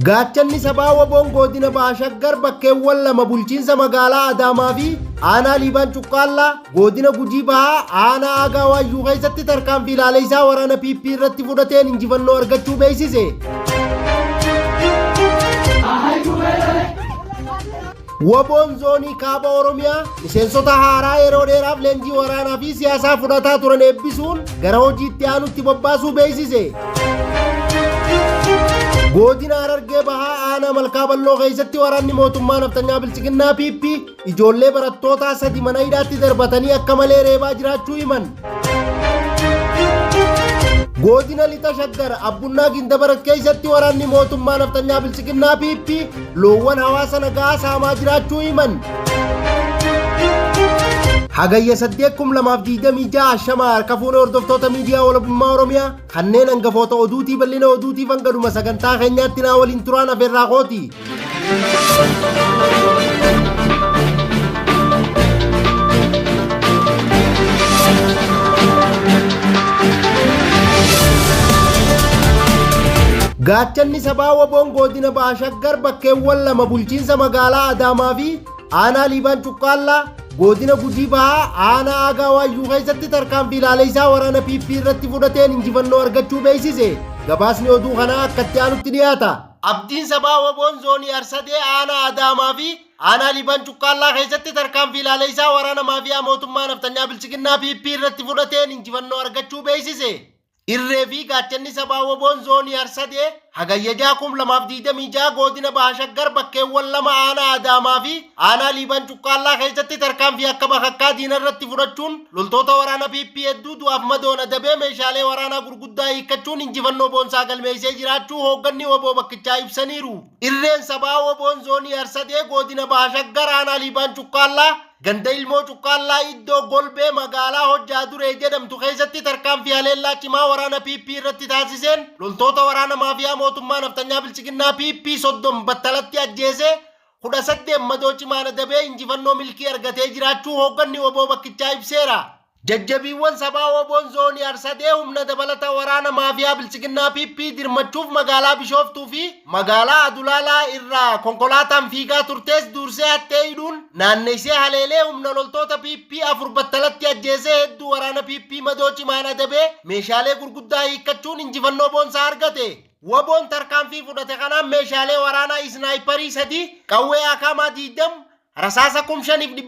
Gaachanni sabaa waboon godina Baashaggar bakkeewwan lama bulchiinsa magaalaa Adaamaa fi aanaa Liibaan Cuqqaallaa godina Gujii Bahaa aanaa Aagaa Waayyuu keessatti tarkaanfii ilaalcha waraana PP irratti fudhateen injifannoo argachuu beeksise. Waboon zoonii kaaba Oromiyaa miseensota haaraa yeroo dheeraaf leenjii waraanaa fi siyaasaa fudhataa turan eebbisuun gara hojiitti aanutti bobbaasuu beeksise. Godina Harargee Bahaa aanaa Malkaa Balloo keessatti waraanni mootummaa naftanyaa bilchiginnaa PP ijoollee barattootaa 3 mana hidhaatti darbatanii akka malee reebaa jiraachuu himan. Godina Lixa Shaggar Abbunnaa Gindabarat keessatti waraanni mootummaa naftanyaa bilchiginnaa PP loowwan hawaasa nagaa saamaa jiraachuu himan. Hagayya 8,2026 shamaa harka fuune hordoftoota miidiyaa walabummaa Oromiyaa kanneen hangafoota oduutii bal'ina oduutiif hangadhuma sagantaa keenyaatti naa waliin turaan afeerraa kooti. Gaachanni sabaa waboon godina Baashaggar bakkeewwan lama bulchiinsa magaalaa Adaamaa fi aanaa Liibaan Cuqqaallaa godina Gujii Bahaa aanaa Aagaa Waayyuu keessatti tarkaanfii ilaalcha waraana PP irratti fudhateen injifannoo argachuu beeksise. Gabaasni oduu kanaa akkatti aanutti dhiyaata. Abdiin sabaa waboon zoonii Arsadee aanaa Adaamaa fi aanaa Liibaan Cuqqaallaa keessatti tarkaanfii ilaalcha waraana maafiyaa mootummaa naftanyaa bilchiginnaa PP irratti fudhateen injifannoo argachuu beeksise. Irree fi gaachanni sabaa waboon zoonii Arsadee hagayya 2026 godina Baashaggar bakkeewwan lama aanaa Adaamaa fi aanaa Liibaan Cuqqaallaa keessatti tarkaanfii akka bakakkaa diina irratti fudhachuun loltoota waraana PP hedduu du'aaf madoon adabee meeshaalee waraanaa gurguddaa hiikkachuun injifannoo boonsaa galmeessee jiraachuu hoogganni waboo bakkichaa ibsaniiru. Irreen sabaa waboon zoonii Arsadee godina Baashaggar aanaa Liibaan Cuqqaallaa ganda ilmoo Cuqqaallaa iddoo golbee magaalaa Hojjaa Duree jedhamtu keessatti tarkaanfii haleellaa cimaa waraana PP irratti taasiseen loltoota waraana maafiyaa mootummaa naftanyaa bilchiginnaa PP 30 battalatti ajjeese 18 madoo cimaan adabee injifannoo milkii argatee jiraachuu hoogganni waboo bakkichaa ibseera. Jajjabiiwwan sabaa waboon zoonii Arsadee humna dabalata waraana maafiyaa bilchiginnaa PP dirmachuuf magaalaa Bishooftuu fi magaalaa Adulaalaa irraa konkolaataan fiigaa turtees dursee hattee hidhuun naanneessee haleelee humna loltoota PP 4 battalatti ajjeesee hedduu waraana PP madoo cimaan adabee meeshaalee gurguddaa hiikkachuun injifannoo boonsaa argate. Waboon tarkaanfii fudhate kanaan meeshaalee waraanaa isnaayiparii 3 qawwee akaamaa 20 rasaasa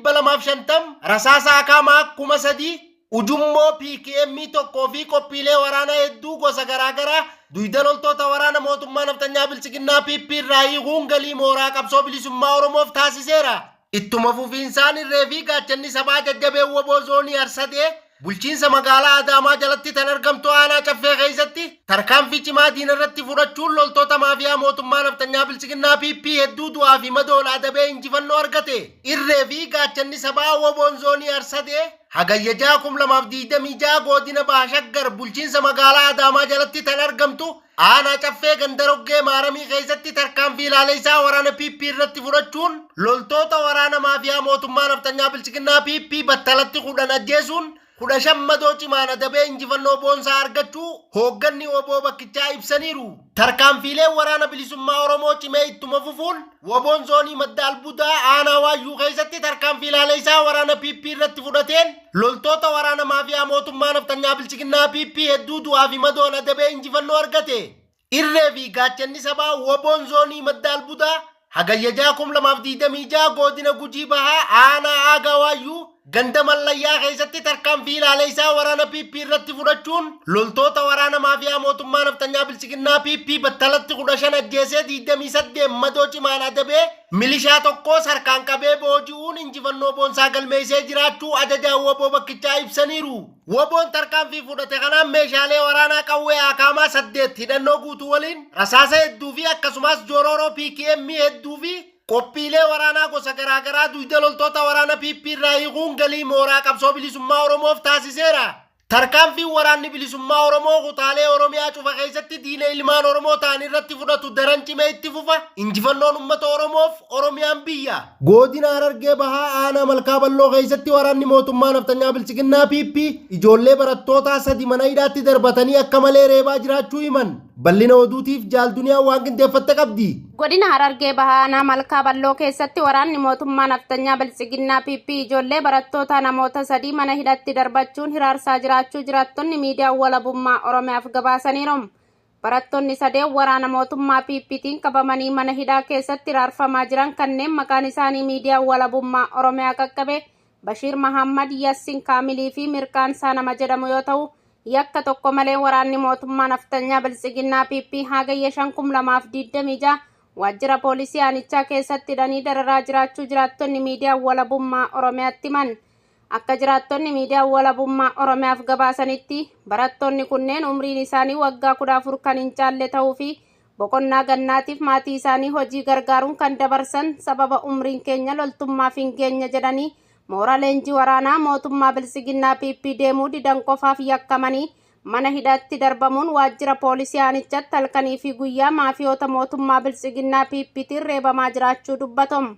5,250 rasaasa akaamaa 3,000 ujummoo PKM tokkoo fi qophiilee waraanaa hedduu gosa garaagaraa duyda loltoota waraana mootummaa naftanyaa bilchiginnaa PP irraa hiikuun galii mooraa qabsoo bilisummaa Oromoof taasiseera. Ittuma fufiinsaan irree fi gaachanni sabaa jajjabeen waboo zoonii Arsadee bulchiinsa magaalaa Adaamaa jalatti tan argamtu aanaa Caffee keessatti tarkaanfii cimaa diina irratti fudhachuun loltoota maafiyaa mootummaa naftanyaa bilchiginnaa PP hedduu du'aa fi madoon adabee injifannoo argate. Irree fi gaachanni sabaa waboon zoonii Arsadee hagayya 2026 godina Baashaggar bulchiinsa magaalaa Adaamaa jalatti tan argamtu aanaa Caffee gandaroggee maaramii keessatti tarkaanfii ilaalcha waraana PP irratti fudhachuun loltoota waraana maafiyaa mootummaa naftanyaa bilchiginnaa PP battalatti 10 ajjeesuun 15 madoo cimaan adabee injifannoo boonsaa argachuu hoogganni waboo bakkichaa ibsaniiru. Tarkaanfiileen waraana bilisummaa Oromoo cimee ittuma fufuun waboon zoonii madda albuudaa aanaa Waayyuu keessatti tarkaanfii ilaalcha waraana PP irratti fudhateen loltoota waraana maafiyaa mootummaa naftanyaa bilchiginnaa PP hedduu du'aa fi madoon adabee injifannoo argate. Irree fi gaachanni sabaa waboon zoonii madda albuudaa hagayya 2026 godina Gujii Bahaa aanaa Aagaa Waayyuu ganda mallayyaa keessatti tarkaanfii ilaalcha waraana PP irratti fudhachuun loltoota waraana maafiyaa mootummaa naftanyaa bilchiginnaa PP battalatti 15 ajjeesee 28 madoo cimaan adabee milishaa tokkos harkaan qabee booji'uun injifannoo boonsaa galmeessee jiraachuu ajajaan waboo bakkichaa ibsaniiru. Waboon tarkaanfii fudhate kanaan meeshaalee waraanaa qawwee akaamaa 8 hidhannoo guutuu waliin rasaasa hedduu fi akkasumas joororoo PKM hedduu fi qophiilee waraanaa gosa garaagaraa duyda loltoota waraana PP irraa hiikuun galii mooraa qabsoo bilisummaa Oromoof taasiseera. Tarkaanfiin waraanni bilisummaa Oromoo kutaalee Oromiyaa cufa keessatti diina ilmaan Oromoo ta'an irratti fudhatu daran cimee itti fufa. Injifannoon uummata Oromoof Oromiyaan biyya. Godina Harargee Bahaa aanaa Malkaa Balloo keessatti waraanni mootummaa naftanyaa bilchiginnaa PP ijoollee barattootaa 3 mana hidhaatti darbatanii akka malee reebaa jiraachuu himan. bal'ina oduutiif jaal duniyaa waan qindeeffatte qabdi. Godina Harargee Bahaanaa Malkaa Balloo keessatti waraanni mootummaa naftanyaa Biltsiginnaa PP ijoollee barattoota namoota 3 mana hidhatti darbachuun hiraarsaa jiraachuu jiraattonni miidiyaa walabummaa Oromiyaaf gabaasaniiru. Barattoonni 3 waraana mootummaa PPtiin qabamanii mana hidhaa keessatti hiraarfamaa jiran kanneen maqaan isaanii miidiyaa walabummaa Oromiyaa qaqqabe Bashiir Mahammad, Yassin Kaamilii fi Mirkaansaa nama jedhamu yoo ta'u, yakka tokko malee waraanni mootummaa naftanyaa Biltsiginnaa PP hagayya 2026 waajjira poolisii aanichaa keessatti hidhanii dararaa jiraachuu jiraattonni miidiyaa walabummaa Oromiyaatti himan. Akka jiraattonni miidiyaa walabummaa Oromiyaaf gabaasanitti barattoonni kunneen umriin isaanii waggaa 14 kan hin caalle ta'uu fi boqonnaa gannaatiif maatii isaanii hojii gargaaruun kan dabarsan sababa umriin keenya loltummaaf hin geenye jedhanii mooraa leenjii waraanaa mootummaa Biltsiginnaa PP deemuu didan qofaaf yakkamanii mana hidhaatti darbamuun waajjira poolisii aanichatti halkanii fi guyyaa maafiyoota mootummaa Biltsiginnaa PPtiin reebamaa jiraachuu dubbatamu.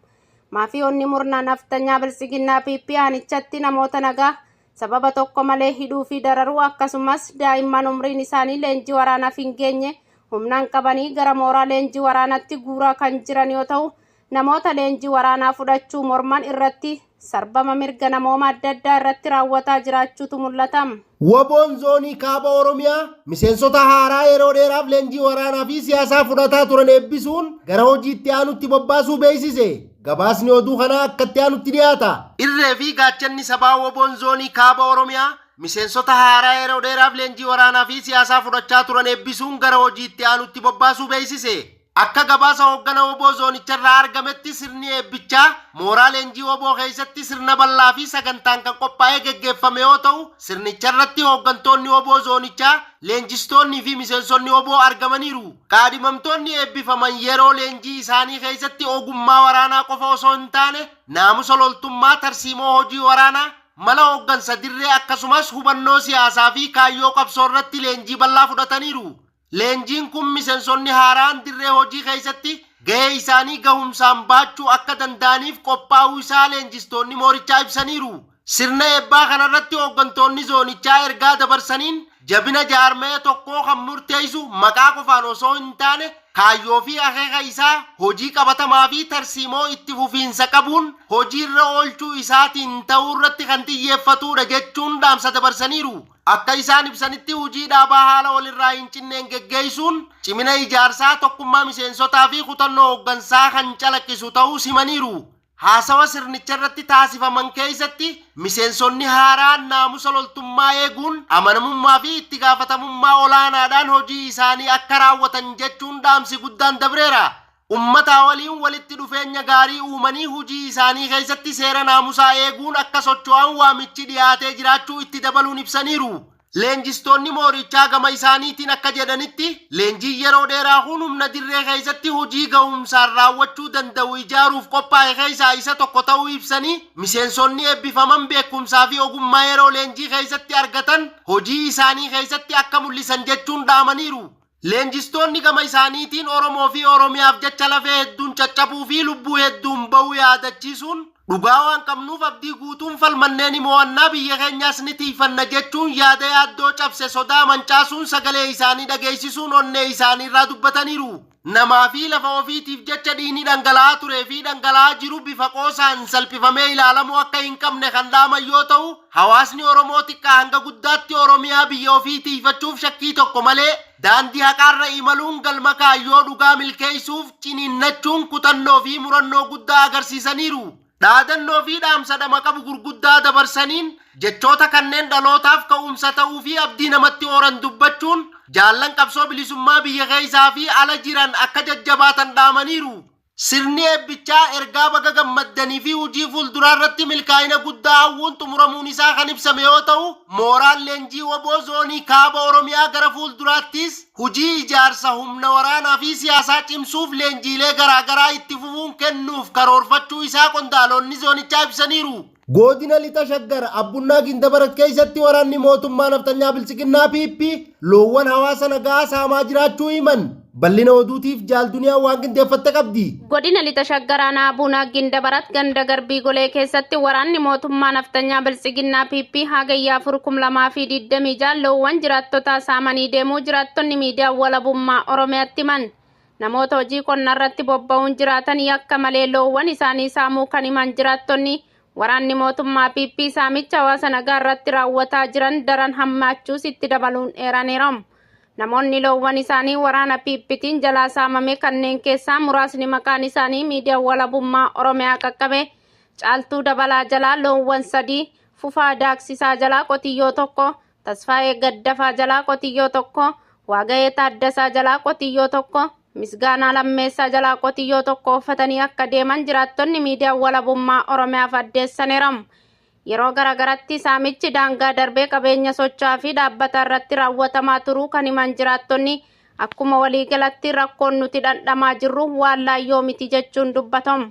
Maafiyoonni murna naftanyaa Biltsiginnaa PP aanichatti namoota nagaa sababa tokko malee hidhuu fi dararuu akkasumas daa'imman umriin isaanii leenjii waraanaaf hin geenye humnaan qabanii gara mooraa leenjii waraanaatti guuraa kan jiran yoo ta'u, namoota leenjii waraanaa fudhachuu morman irratti sarbama mirga namooma adda addaa irratti raawwataa jiraachuutu mul'ata. Waboon zoonii kaaba Oromiyaa miseensota haaraa yeroo dheeraaf leenjii waraanaa fi siyaasaa fudhataa turan eebbisuun gara hojiitti aanutti bobbaasuu beeksise. Gabaasni oduu kanaa akkatti aanutti dhiyaata. Irree fi gaachanni sabaa waboon zoonii kaaba Oromiyaa miseensota haaraa yeroo dheeraaf leenjii waraanaa fi siyaasaa fudhachaa turan eebbisuun gara hojiitti aanutti bobbaasuu beeksise. Akka gabaasa hoogganaa woboo zoonicharraa argametti sirni eebbichaa mooraa leenjii woboo keessatti sirna bal'aa fi sagantaan kan qophaa'ee geggeeffame yoo ta'u, sirnicharratti hooggantoonni woboo zoonichaa, leenjistoonnii fi miseensonni woboo argamaniiru. Kaadhimamtoonni eebbifaman yeroo leenjii isaanii keessatti ogummaa waraanaa qofa osoo hin taane naamusa loltummaa, tarsiimoo hojii waraanaa, mala hooggansa dirree akkasumas hubannoo siyaasaa fi kaayyoo qabsoo irratti leenjii bal'aa fudhataniiru. Leenjiin kun miseensonni haaraan dirree hojii keessatti gahee isaanii gahumsaan baachuu akka danda'aniif qophaa'uu isaa leenjistoonni moorichaa ibsaniiru. Sirna eebbaa kanarratti hooggantoonni zoonichaa ergaa dabarsaniin jabina jaarmee tokkoo kan murteessu maqaa qofaan osoo hin taane kaayyoo fi akeeka isaa hojii qabatamaa fi tarsiimoo itti fufiinsa qabuun hojiirra oolchuu isaatiin ta'uu irratti kan xiyyeeffatudha jechuun dhaamsa dabarsaniiru. Akka isaan ibsanitti hojii dhaabaa haala walirraa hin cinneen geggeessuun cimina ijaarsaa, tokkummaa miseensotaa fi kutannoo hooggansaa kan calaqqisu ta'uu simaniiru. Haasawa sirnicharratti taasifaman keessatti miseensonni haaraan naamusa loltummaa eeguun amanamummaa fi itti gaafatamummaa olaanaadhaan hojii isaanii akka raawwatan jechuun dhaamsi guddaan dabreera. Ummata waliin walitti dhufeenya gaarii uumanii hojii isaanii keessatti seera naamusaa eeguun akka socho'an waamichi dhiyaatee jiraachuu itti dabaluun ibsaniiru. Leenjistoonni moorichaa gama isaaniitiin akka jedhanitti leenjii yeroo dheeraa kun humna dirree keessatti hojii gahumsaan raawwachuu danda'u ijaaruuf qophaa'e keessaa isa tokko ta'uu ibsanii miseensonni eebbifaman beekumsaa fi ogummaa yeroo leenjii keessatti argatan hojii isaanii keessatti akka mul'isan jechuun dhaamaniiru. Leenjistoonni gama isaaniitiin Oromoo fi Oromiyaaf jecha lafee hedduun caccabuu fi lubbuu hedduun ba'uu yaadachiisuun dhugaa waan qabnuuf abdii guutuun falmanneen mo'annaa biyya keenyaas ni tiifanna jechuun yaada yaaddoo cabse sodaa mancaasuun sagalee isaanii dhageessisuun onnee isaaniirraa dubbataniiru. Namaa fi lafa ofiitiif jecha dhiigni dhangala'aa turee fi dhangala'aa jiru bifa qoosaan salphifamee ilaalamuu akka hin qabne kan dhaaman yoo ta'u, hawaasni Oromoo xiqqaa hanga guddaatti Oromiyaa biyya ofii tiifachuuf shakkii tokko malee daandii haqaarra imaluun galma kaayyoo dhugaa milkeessuuf ciniinnachuun kutannoo fi murannoo guddaa agarsiisaniiru. Dhaadannoo fi dhaamsa dhama qabu gurguddaa dabarsaniin jechoota kanneen dhalootaaf ka'umsa ta'uu fi abdii namatti horan dubbachuun jaallan qabsoo bilisummaa biyya keessaa fi ala jiran akka jajjabaatan dhaamaniiru. Sirni eebbichaa ergaa baga gammaddanii fi hojii fuulduraa irratti milkaa'ina guddaa hawwuun xumuramuun isaa kan ibsame yoo ta'u, mooraan leenjii woboo zoonii kaaba Oromiyaa gara fuulduraattis hojii ijaarsa humna waraanaa fi siyaasaa cimsuuf leenjiilee garaagaraa itti fufuun kennuuf karoorfachuu isaa qondaalonni zoonichaa ibsaniiru. Godina lixa shaggar abbunnaa gindabarat keessatti waraanni mootummaa naftanyaa Biltsiginnaa PP loowwan hawaasa nagaa saamaa jiraachuu himan. bal'ina oduutiif jaal duniyaa waan qindeeffatte qabdi. Godina lixa shaggaraa Buunaa Ginda Barat ganda Garbii Golee keessatti waraanni mootummaa naftanyaa Biltsiginnaa PP hagayyaa 2026 loowwan jiraattotaa saamanii deemuu jiraattonni miidiyaa walabummaa Oromiyaatti himan. Namoota hojii qonnaa irratti bobba'uun jiraatanii akka malee loowwan isaanii saamuu kan himan jiraattonni waraanni mootummaa PP saamicha hawaasa nagaa irratti raawwataa jiran daran hammaachuus itti dabaluun eeraniiru. Namoonni loowwan isaanii waraana PPtiin jalaa saamame kanneen keessaa muraasni maqaan isaanii miidiyaa walabummaa Oromiyaa qaqqabe Caaltuu Dabalaa jalaa loowwan 3, Fufaa Daaksisaa jalaa qotiyyoo 1, Tasfaayee Gaddafaa jalaa qotiyyoo 1, Waagayee Taaddasaa jalaa qotiyyoo 1, Misgaanaa Lammeessaa jalaa qotiyyoo 1 uffatanii akka deeman jiraattonni miidiyaa walabummaa Oromiyaaf addeessaniiru. Yeroo garagaratti saamichi daangaa darbee qabeenya socho'aa fi dhaabbata irratti raawwatamaa turuu kan himan jiraattonni akkuma waliigalatti rakkoon nuti dhandhamaa jirru waan laayyoo miti jechuun dubbatamu.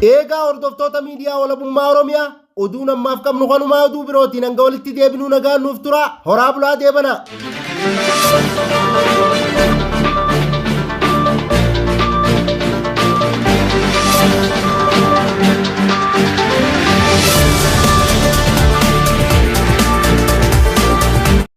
Eegaa hordoftoota miidiyaa walabummaa Oromiyaa oduun ammaaf qabnu kanumaa oduu birootiin hanga walitti deebinuu nagaan nuuf tura. Horaa bulaa deebana.